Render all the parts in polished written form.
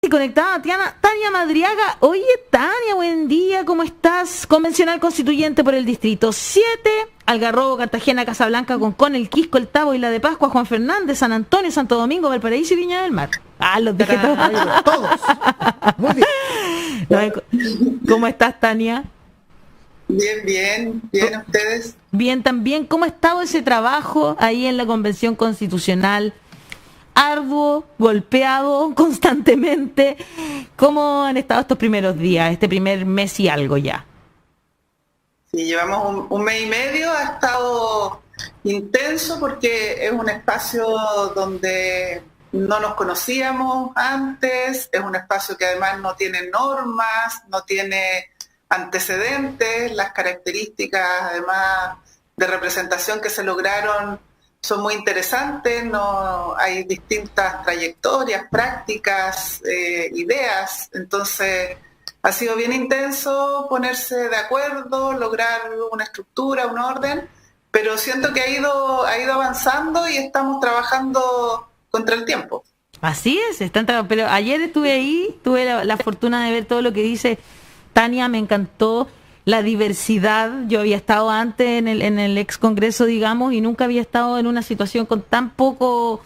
Conectada Tania Madriaga. Oye, Tania, buen día, ¿cómo estás? Convencional Constituyente por el Distrito 7, Algarrobo, Cartagena, Casablanca, Concón, El Quisco, El Tabo, Isla de Pascua, Juan Fernández, San Antonio, Santo Domingo, Valparaíso y Viña del Mar. Los dije todos. Todos. Muy bien. ¿Cómo estás, Tania? Bien, ¿ustedes? Bien, también. ¿Cómo ha estado ese trabajo ahí en la Convención Constitucional? Arduo, golpeado constantemente. ¿Cómo han estado estos primeros días, este primer mes y algo ya? Sí, llevamos un mes y medio, ha estado intenso porque es un espacio donde no nos conocíamos antes, es un espacio que además no tiene normas, no tiene antecedentes, las características además de representación que se lograron son muy interesantes, hay distintas trayectorias, prácticas, ideas, entonces ha sido bien intenso ponerse de acuerdo, lograr una estructura, un orden, pero siento que ha ido avanzando y estamos trabajando contra el tiempo. Así es, pero ayer estuve ahí, tuve la fortuna de ver todo lo que dice Tania, me encantó. La diversidad, yo había estado antes en el ex congreso, digamos, y nunca había estado en una situación con tan poco,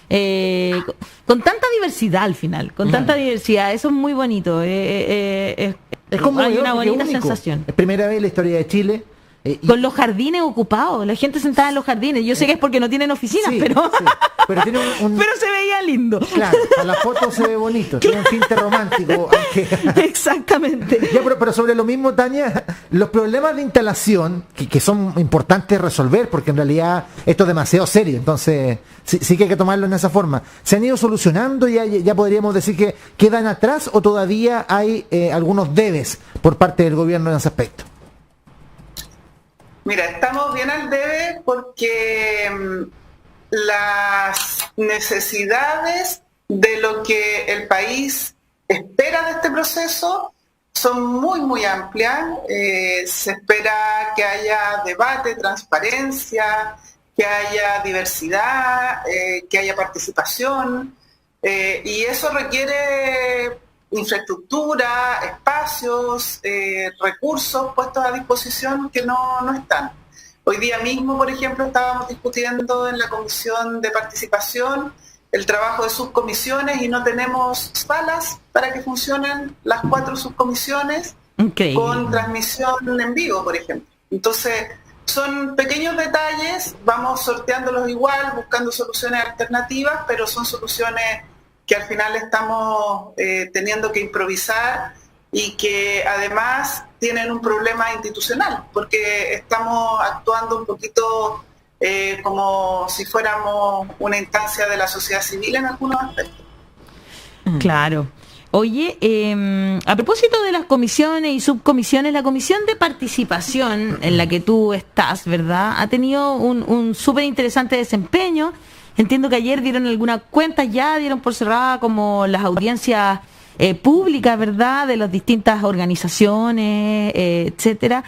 con tanta diversidad al final, con tanta diversidad, eso es muy bonito, es como hay una bonita sensación. Es primera vez en la historia de Chile. Con los jardines ocupados, la gente sentada en los jardines, yo sé que es porque no tienen oficinas, sí, pero... Sí. Pero tiene pero se veía lindo. Claro, a la foto se ve bonito, tiene un tinte romántico. Exactamente. Ya, pero sobre lo mismo, Tania, los problemas de instalación, que son importantes resolver, porque en realidad esto es demasiado serio, entonces sí que hay que tomarlo en esa forma. ¿Se han ido solucionando? ¿Ya podríamos decir que quedan atrás o todavía hay algunos debes por parte del gobierno en ese aspecto? Mira, estamos bien al debe porque las necesidades de lo que el país espera de este proceso son muy, muy amplias. Se espera que haya debate, transparencia, que haya diversidad, que haya participación, y eso requiere infraestructura, espacios, recursos puestos a disposición que no están. Hoy día mismo, por ejemplo, estábamos discutiendo en la Comisión de Participación el trabajo de subcomisiones y no tenemos salas para que funcionen las 4 subcomisiones. Increíble. Con transmisión en vivo, por ejemplo. Entonces, son pequeños detalles, vamos sorteándolos igual, buscando soluciones alternativas, pero son soluciones que al final estamos teniendo que improvisar y que además tienen un problema institucional, porque estamos actuando un poquito como si fuéramos una instancia de la sociedad civil en algunos aspectos. Claro. Oye, a propósito de las comisiones y subcomisiones, la comisión de participación en la que tú estás, ¿verdad?, ha tenido un súper interesante desempeño. Entiendo que ayer dieron algunas cuentas, ya dieron por cerrada como las audiencias públicas, ¿verdad?, de las distintas organizaciones, etcétera.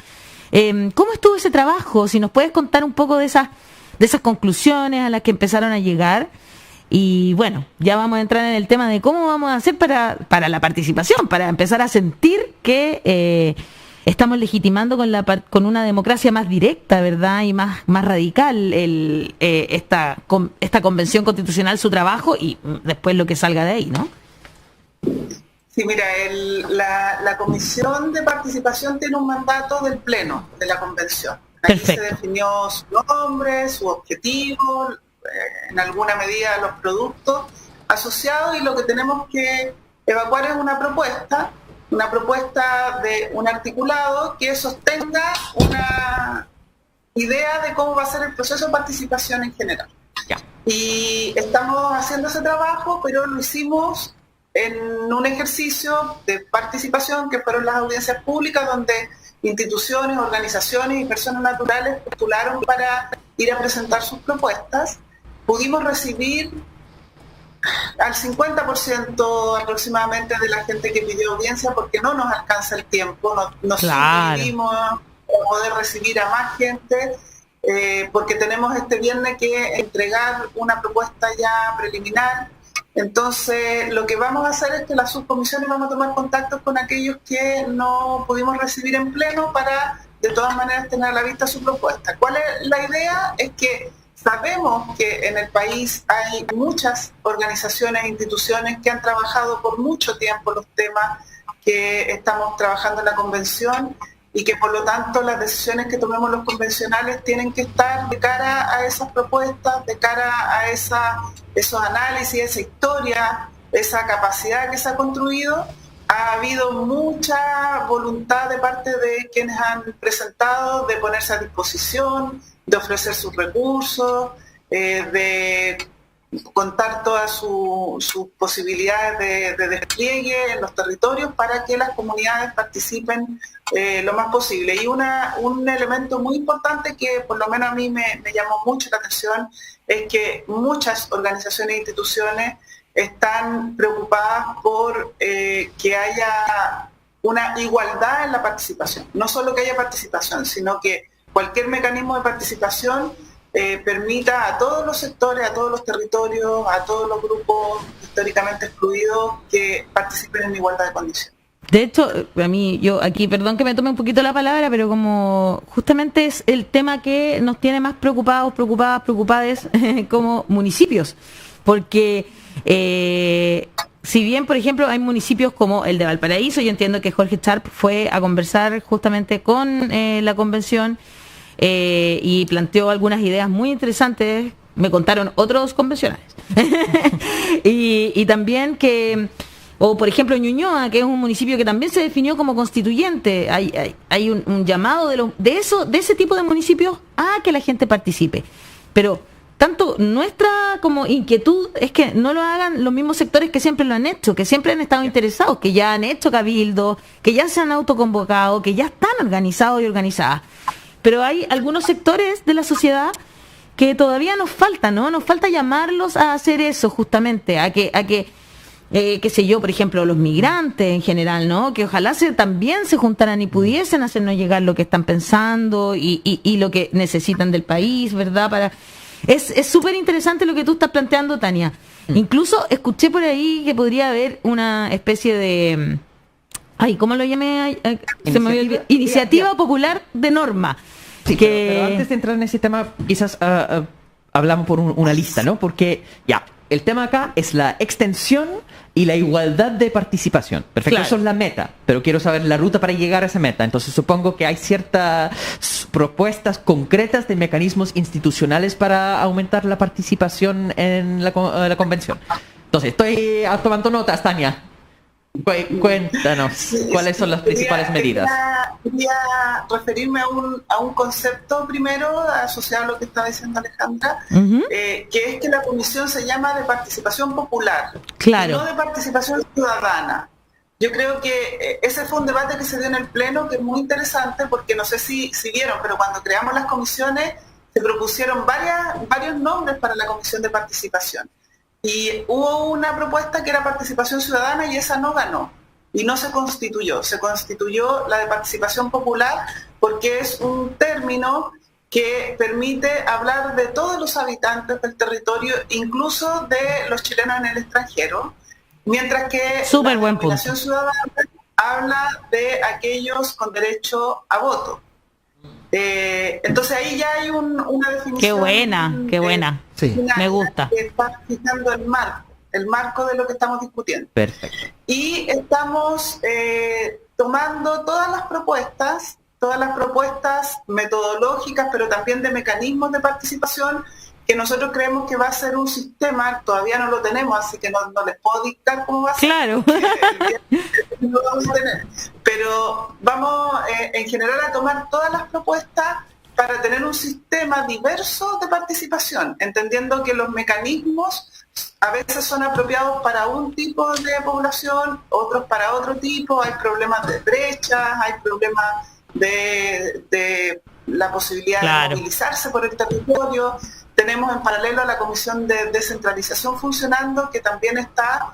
¿Cómo estuvo ese trabajo? Si nos puedes contar un poco de esas conclusiones a las que empezaron a llegar. Y bueno, ya vamos a entrar en el tema de cómo vamos a hacer para la participación, para empezar a sentir que estamos legitimando con una democracia más directa, ¿verdad?, y más radical esta convención constitucional, su trabajo y después lo que salga de ahí, ¿no? Sí, mira, la Comisión de Participación tiene un mandato del Pleno de la Convención. Ahí Perfecto. Se definió su nombre, su objetivo, en alguna medida los productos asociados, y lo que tenemos que evacuar es una propuesta de un articulado que sostenga una idea de cómo va a ser el proceso de participación en general. Ya. Y estamos haciendo ese trabajo, pero lo hicimos en un ejercicio de participación que fueron las audiencias públicas, donde instituciones, organizaciones y personas naturales postularon para ir a presentar sus propuestas. Pudimos recibir al 50% aproximadamente de la gente que pidió audiencia, porque no nos alcanza el tiempo, nos suscribimos a poder recibir a más gente, porque tenemos este viernes que entregar una propuesta ya preliminar Entonces, lo que vamos a hacer es que las subcomisiones vamos a tomar contactos con aquellos que no pudimos recibir en pleno para, de todas maneras, tener a la vista su propuesta. ¿Cuál es la idea? Es que sabemos que en el país hay muchas organizaciones e instituciones que han trabajado por mucho tiempo los temas que estamos trabajando en la convención y que por lo tanto las decisiones que tomemos los convencionales tienen que estar de cara a esas propuestas, de cara a esos análisis, esa historia, esa capacidad que se ha construido. Ha habido mucha voluntad de parte de quienes han presentado de ponerse a disposición, de ofrecer sus recursos, de contar todas sus posibilidades de despliegue en los territorios para que las comunidades participen lo más posible. Y un elemento muy importante que por lo menos a mí me llamó mucho la atención es que muchas organizaciones e instituciones están preocupadas por que haya una igualdad en la participación. No solo que haya participación, sino que cualquier mecanismo de participación permita a todos los sectores, a todos los territorios, a todos los grupos históricamente excluidos que participen en igualdad de condiciones. De hecho, a mí, yo aquí, perdón que me tome un poquito la palabra, pero como justamente es el tema que nos tiene más preocupados, preocupadas como municipios, porque si bien, por ejemplo, hay municipios como el de Valparaíso, yo entiendo que Jorge Sharp fue a conversar justamente con la convención y planteó algunas ideas muy interesantes, me contaron otros convencionales. y también que, o por ejemplo Ñuñoa, que es un municipio que también se definió como constituyente, hay un llamado de ese tipo de municipios a que la gente participe. Pero tanto nuestra como inquietud es que no lo hagan los mismos sectores que siempre lo han hecho, que siempre han estado interesados, que ya han hecho cabildo, que ya se han autoconvocado, que ya están organizados y organizadas. Pero hay algunos sectores de la sociedad que todavía nos falta, ¿no? Nos falta llamarlos a hacer eso justamente, a que qué sé yo, por ejemplo, los migrantes en general, ¿no? Que ojalá también se juntaran y pudiesen hacernos llegar lo que están pensando y lo que necesitan del país, ¿verdad? Es súper interesante lo que tú estás planteando, Tania. Incluso escuché por ahí que podría haber una especie de... ¿cómo lo llamé? Se me olvidó. Iniciativa popular de norma. Sí, pero antes de entrar en ese tema, quizás hablamos por una lista, ¿no? Porque ya, el tema acá es la extensión y la igualdad de participación. Perfecto, claro. Eso es la meta, pero quiero saber la ruta para llegar a esa meta. Entonces supongo que hay ciertas propuestas concretas de mecanismos institucionales para aumentar la participación en la convención. Entonces, estoy tomando notas, Tania. Cuéntanos, ¿cuáles son las principales medidas? Quería referirme a un concepto primero, asociado a lo que está diciendo Alejandra, que es que la comisión se llama de participación popular, claro, no de participación ciudadana. Yo creo que ese fue un debate que se dio en el Pleno, que es muy interesante, porque no sé si vieron, pero cuando creamos las comisiones se propusieron varios nombres para la comisión de participación. Y hubo una propuesta que era participación ciudadana y esa no ganó y no se constituyó. Se constituyó la de participación popular porque es un término que permite hablar de todos los habitantes del territorio, incluso de los chilenos en el extranjero, mientras que la denominación ciudadana habla de aquellos con derecho a voto. Entonces ahí ya hay una definición. Qué buena. Sí. Me gusta. Que está fijando el marco de lo que estamos discutiendo. Perfecto. Y estamos tomando todas las propuestas metodológicas, pero también de mecanismos de participación, que nosotros creemos que va a ser un sistema, todavía no lo tenemos, así que no les puedo dictar cómo va a ser. Claro. No lo vamos a tener. Pero vamos en general a tomar todas las propuestas para tener un sistema diverso de participación, entendiendo que los mecanismos a veces son apropiados para un tipo de población, otros para otro tipo, hay problemas de brechas, hay problemas de la posibilidad de movilizarse por el territorio. Tenemos en paralelo a la Comisión de Descentralización funcionando, que también está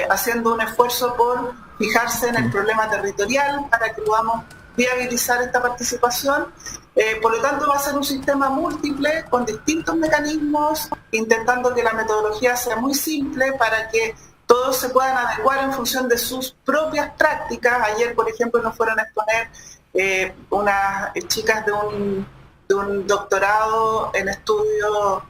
haciendo un esfuerzo por fijarse en el problema territorial para que podamos viabilizar esta participación. Por lo tanto, va a ser un sistema múltiple con distintos mecanismos, intentando que la metodología sea muy simple para que todos se puedan adecuar en función de sus propias prácticas. Ayer, por ejemplo, nos fueron a exponer unas chicas de un doctorado en estudios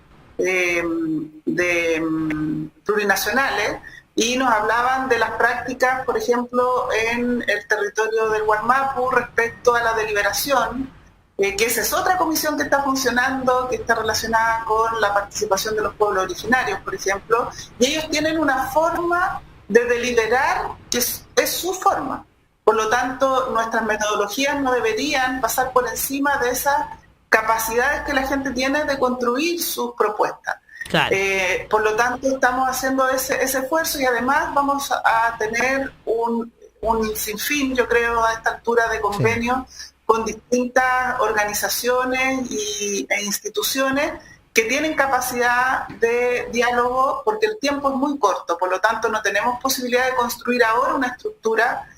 plurinacionales, y nos hablaban de las prácticas, por ejemplo, en el territorio del Wallmapu respecto a la deliberación, que esa es otra comisión que está funcionando, que está relacionada con la participación de los pueblos originarios, por ejemplo, y ellos tienen una forma de deliberar que es su forma. Por lo tanto, nuestras metodologías no deberían pasar por encima de esas capacidades que la gente tiene de construir sus propuestas. Claro. Por lo tanto, estamos haciendo ese esfuerzo, y además vamos a tener un sinfín, yo creo, a esta altura de convenios con distintas organizaciones e instituciones que tienen capacidad de diálogo, porque el tiempo es muy corto. Por lo tanto, no tenemos posibilidad de construir ahora una estructura.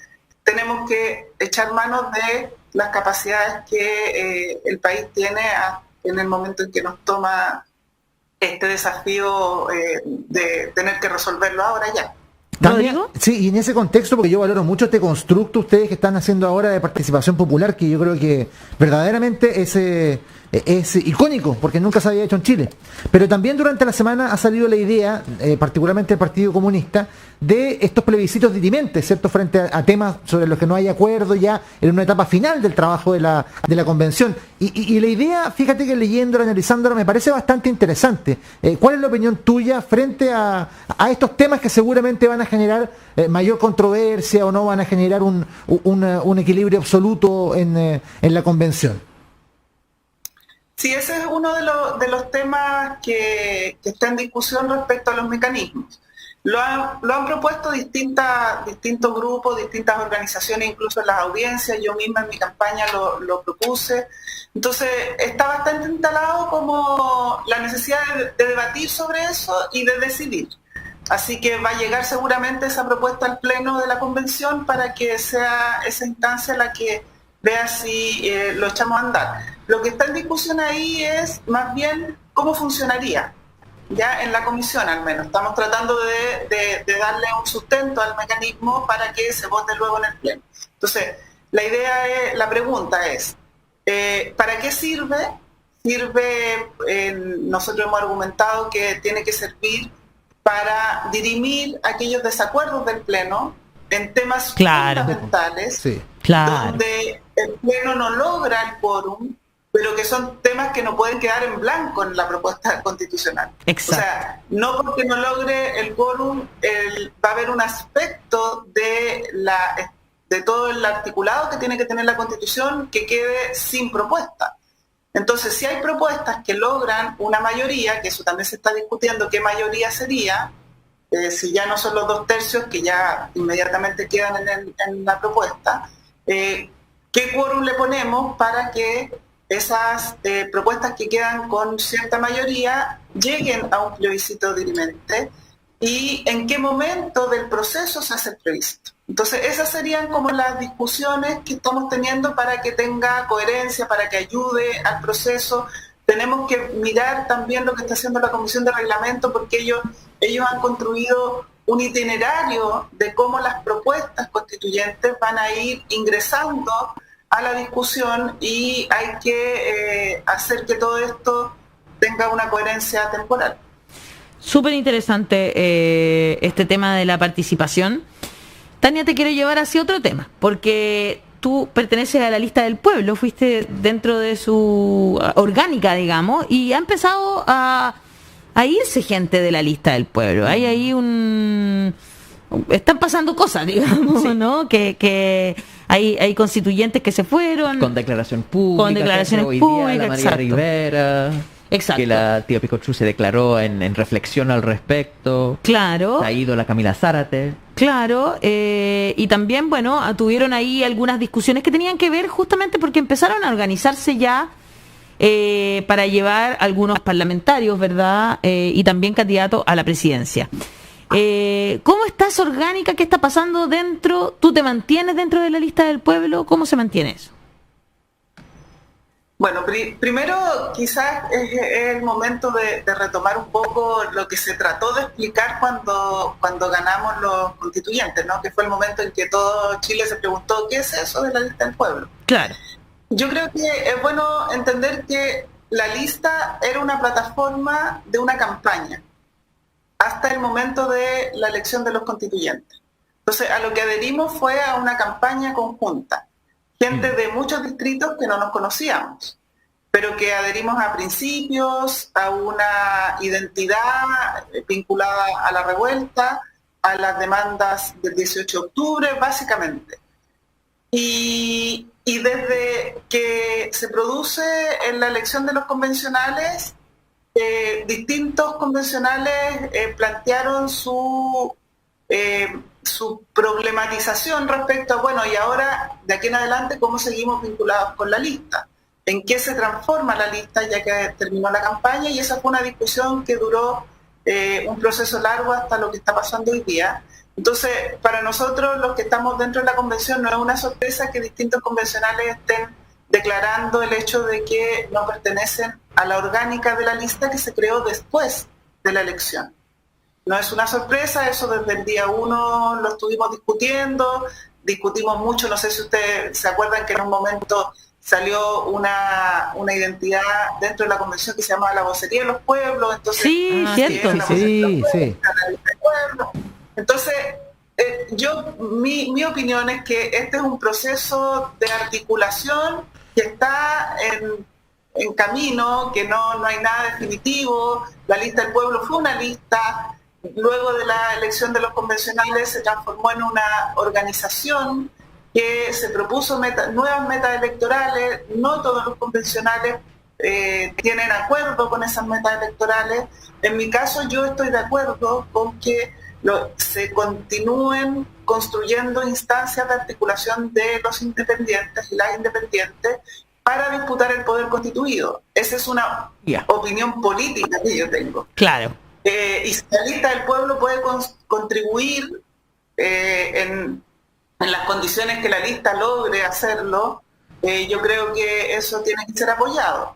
Tenemos que echar mano de las capacidades que el país tiene en el momento en que nos toma este desafío de tener que resolverlo ahora ya. También, sí, y en ese contexto, porque yo valoro mucho este constructo ustedes que están haciendo ahora de participación popular, que yo creo que verdaderamente es icónico, porque nunca se había hecho en Chile. Pero también durante la semana ha salido la idea, particularmente del Partido Comunista, de estos plebiscitos dirimentes, ¿cierto?, frente a temas sobre los que no hay acuerdo ya en una etapa final del trabajo de la convención. Y la idea, fíjate que leyéndola, analizándola, me parece bastante interesante. ¿Cuál es la opinión tuya frente a estos temas que seguramente van a generar mayor controversia o no van a generar un equilibrio absoluto en la convención? Sí, ese es uno de los temas que está en discusión respecto a los mecanismos. Lo han propuesto distintos grupos, distintas organizaciones, incluso en las audiencias. Yo misma en mi campaña lo propuse. Entonces, está bastante instalado como la necesidad de debatir sobre eso y de decidir. Así que va a llegar seguramente esa propuesta al Pleno de la Convención para que sea esa instancia la que vea si lo echamos a andar. Lo que está en discusión ahí es más bien cómo funcionaría, ya en la comisión al menos. Estamos tratando de darle un sustento al mecanismo para que se vote luego en el Pleno. Entonces, la pregunta es, ¿para qué sirve? Nosotros hemos argumentado que tiene que servir para dirimir aquellos desacuerdos del Pleno en temas fundamentales, donde el Pleno no logra el quórum, pero que son temas que no pueden quedar en blanco en la propuesta constitucional. Exacto. O sea, no porque no logre el quórum, va a haber un aspecto de todo el articulado que tiene que tener la Constitución que quede sin propuesta. Entonces, si hay propuestas que logran una mayoría, que eso también se está discutiendo, ¿qué mayoría sería? Si ya no son los 2/3 que ya inmediatamente quedan en la propuesta, ¿qué quórum le ponemos para que esas propuestas que quedan con cierta mayoría lleguen a un plebiscito dirimente? ¿Y en qué momento del proceso se hace el plebiscito? Entonces, esas serían como las discusiones que estamos teniendo para que tenga coherencia, para que ayude al proceso. Tenemos que mirar también lo que está haciendo la Comisión de Reglamento, porque ellos han construido un itinerario de cómo las propuestas constituyentes van a ir ingresando a la discusión, y hay que hacer que todo esto tenga una coherencia temporal. Súper interesante este tema de la participación. Tania, te quiero llevar hacia otro tema, porque tú perteneces a la lista del pueblo, fuiste dentro de su orgánica, digamos, y ha empezado a irse gente de la lista del pueblo. Hay ahí están pasando cosas, digamos, sí, ¿no? Que hay constituyentes que se fueron. Con declaraciones públicas, la María Rivera. Exacto. Que la tía Picochú se declaró en reflexión al respecto. Claro. Ha ido la Camila Zárate. Claro, y también, bueno, tuvieron ahí algunas discusiones que tenían que ver justamente porque empezaron a organizarse ya para llevar algunos parlamentarios, ¿verdad? Y también candidatos a la presidencia. ¿Cómo estás orgánica? ¿Qué está pasando dentro? ¿Tú te mantienes dentro de la lista del pueblo? ¿Cómo se mantiene eso? Bueno, primero quizás es el momento de retomar un poco lo que se trató de explicar cuando ganamos los constituyentes, ¿no? Que fue el momento en que todo Chile se preguntó ¿qué es eso de la lista del pueblo? Claro. Yo creo que es bueno entender que la lista era una plataforma de una campaña hasta el momento de la elección de los constituyentes. Entonces, a lo que adherimos fue a una campaña conjunta. Gente de muchos distritos que no nos conocíamos, pero que adherimos a principios, a una identidad vinculada a la revuelta, a las demandas del 18 de octubre, básicamente. Y desde que se produce en la elección de los convencionales, distintos convencionales plantearon su problematización respecto a, bueno, y ahora, de aquí en adelante, ¿cómo seguimos vinculados con la lista? ¿En qué se transforma la lista ya que terminó la campaña? Y esa fue una discusión que duró un proceso largo hasta lo que está pasando hoy día. Entonces, para nosotros, los que estamos dentro de la convención, no es una sorpresa que distintos convencionales estén declarando el hecho de que no pertenecen a la orgánica de la lista que se creó después de la elección. No es una sorpresa, eso desde el día 1 lo estuvimos discutimos mucho, no sé si ustedes se acuerdan que en un momento salió una identidad dentro de la convención que se llamaba la vocería de los pueblos, entonces sí, cierto, sí. Entonces, mi opinión es que este es un proceso de articulación que está en camino, que no hay nada definitivo. La lista del pueblo fue una lista. Luego de la elección de los convencionales se transformó en una organización que se propuso nuevas metas electorales. No todos los convencionales tienen acuerdo con esas metas electorales. En mi caso yo estoy de acuerdo con que se continúen construyendo instancias de articulación de los independientes y las independientes para disputar el poder constituido. Esa es una opinión política que yo tengo. Claro. Y si la lista del pueblo puede contribuir en las condiciones que la lista logre hacerlo, yo creo que eso tiene que ser apoyado.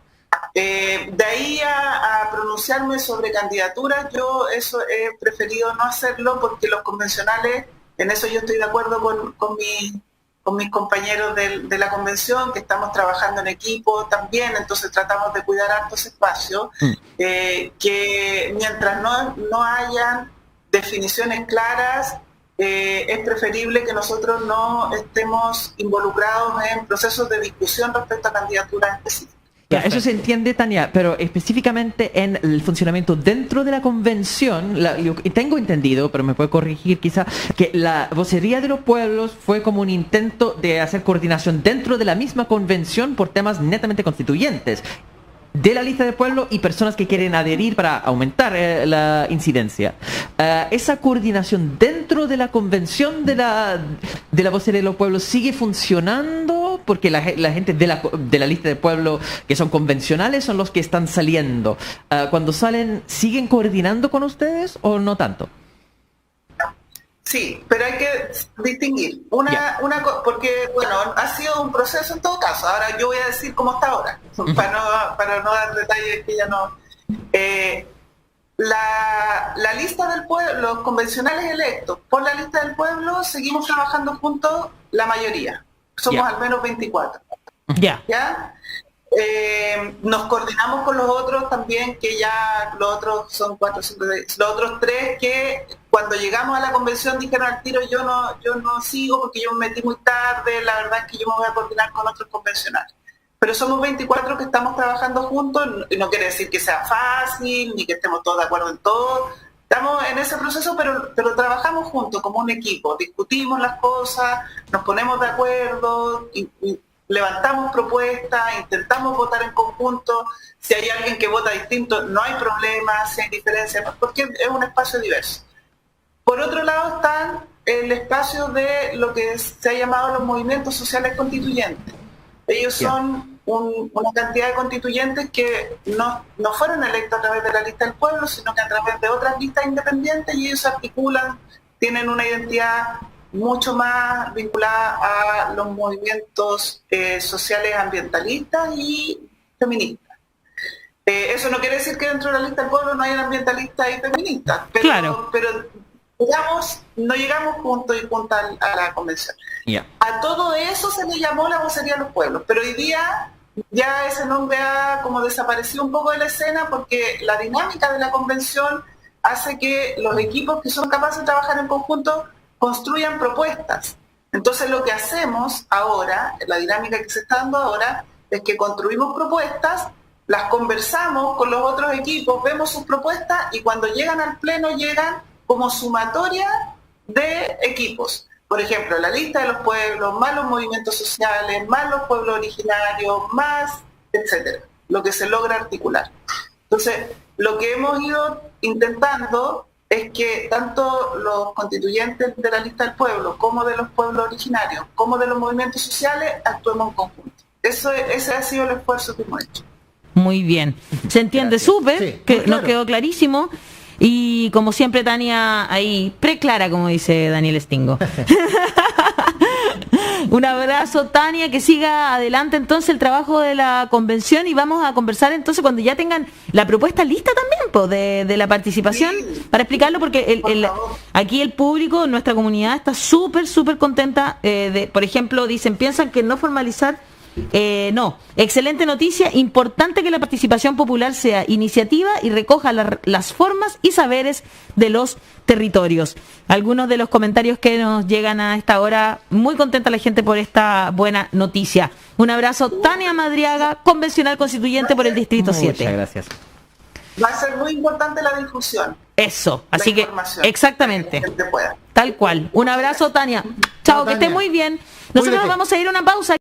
De ahí a pronunciarme sobre candidaturas, yo eso he preferido no hacerlo porque los convencionales, en eso yo estoy de acuerdo con mis compañeros de la convención, que estamos trabajando en equipo también, entonces tratamos de cuidar hartos espacios, que mientras no hayan definiciones claras, es preferible que nosotros no estemos involucrados en procesos de discusión respecto a candidaturas específicas. Ya, eso se entiende, Tania, pero específicamente en el funcionamiento dentro de la convención, yo tengo entendido, pero me puede corregir quizá, que la vocería de los pueblos fue como un intento de hacer coordinación dentro de la misma convención por temas netamente constituyentes de la lista del pueblo y personas que quieren adherir para aumentar la incidencia. ¿Esa coordinación dentro de la convención de la vocería de los pueblos sigue funcionando? Porque la gente de la lista del pueblo que son convencionales son los que están saliendo. Cuando salen, ¿siguen coordinando con ustedes o no tanto? Sí, pero hay que distinguir porque, bueno, ha sido un proceso en todo caso. Ahora yo voy a decir cómo está ahora, para no dar detalles que ya no... La lista del pueblo, los convencionales electos por la lista del pueblo, seguimos trabajando juntos la mayoría. Somos al menos 24. ¿Ya? Nos coordinamos con los otros también, que ya los otros son 4, 5, 6. Los otros 3 que cuando llegamos a la convención dijeron al tiro, yo no sigo porque yo me metí muy tarde, la verdad es que yo me voy a coordinar con otros convencionales. Pero somos 24 que estamos trabajando juntos, y no quiere decir que sea fácil, ni que estemos todos de acuerdo en todo. Estamos en ese proceso, pero trabajamos juntos como un equipo, discutimos las cosas, nos ponemos de acuerdo, y levantamos propuestas, intentamos votar en conjunto. Si hay alguien que vota distinto, no hay problema, si hay diferencias, porque es un espacio diverso. Por otro lado está el espacio de lo que se ha llamado los movimientos sociales constituyentes. Ellos son una cantidad de constituyentes que no fueron electos a través de la lista del pueblo, sino que a través de otras listas independientes, y ellos se articulan, tienen una identidad mucho más vinculada a los movimientos sociales ambientalistas y feministas. Eso no quiere decir que dentro de la lista del pueblo no hayan ambientalistas y feministas, pero, claro. pero digamos, no llegamos juntos y juntas a la convención. Yeah. A todo eso se le llamó la vocería de los pueblos, pero hoy día ya ese nombre ha como desaparecido un poco de la escena porque la dinámica de la convención hace que los equipos que son capaces de trabajar en conjunto construyan propuestas. Entonces lo que hacemos ahora, la dinámica que se está dando ahora, es que construimos propuestas, las conversamos con los otros equipos, vemos sus propuestas y cuando llegan al pleno llegan como sumatoria de equipos. Por ejemplo, la lista de los pueblos, más los movimientos sociales, más los pueblos originarios, más, etcétera, lo que se logra articular. Entonces, lo que hemos ido intentando es que tanto los constituyentes de la lista del pueblo, como de los pueblos originarios, como de los movimientos sociales, actuemos en conjunto. Ese ha sido el esfuerzo que hemos hecho. Muy bien. Se entiende súper, Sí, que claro. nos quedó clarísimo. Y como siempre, Tania, ahí preclara, como dice Daniel Stingo. Un abrazo, Tania, que siga adelante entonces el trabajo de la convención y vamos a conversar entonces cuando ya tengan la propuesta lista también, pues, de la participación, Sí. para explicarlo, porque Por favor. aquí el público, nuestra comunidad está súper contenta. Por ejemplo, dicen, piensan que no formalizar. No, excelente noticia, importante que la participación popular sea iniciativa y recoja las formas y saberes de los territorios. Algunos de los comentarios que nos llegan a esta hora, muy contenta la gente por esta buena noticia. Un abrazo, Tania Madriaga, convencional constituyente por el Distrito 7. Muchas gracias. Va a ser muy importante la difusión. Eso, así La que, información, exactamente, para que la gente pueda. tal cual. Un abrazo, Tania. Chao, que esté Tania. muy bien. Nosotros Cuídate. vamos a ir a una pausa.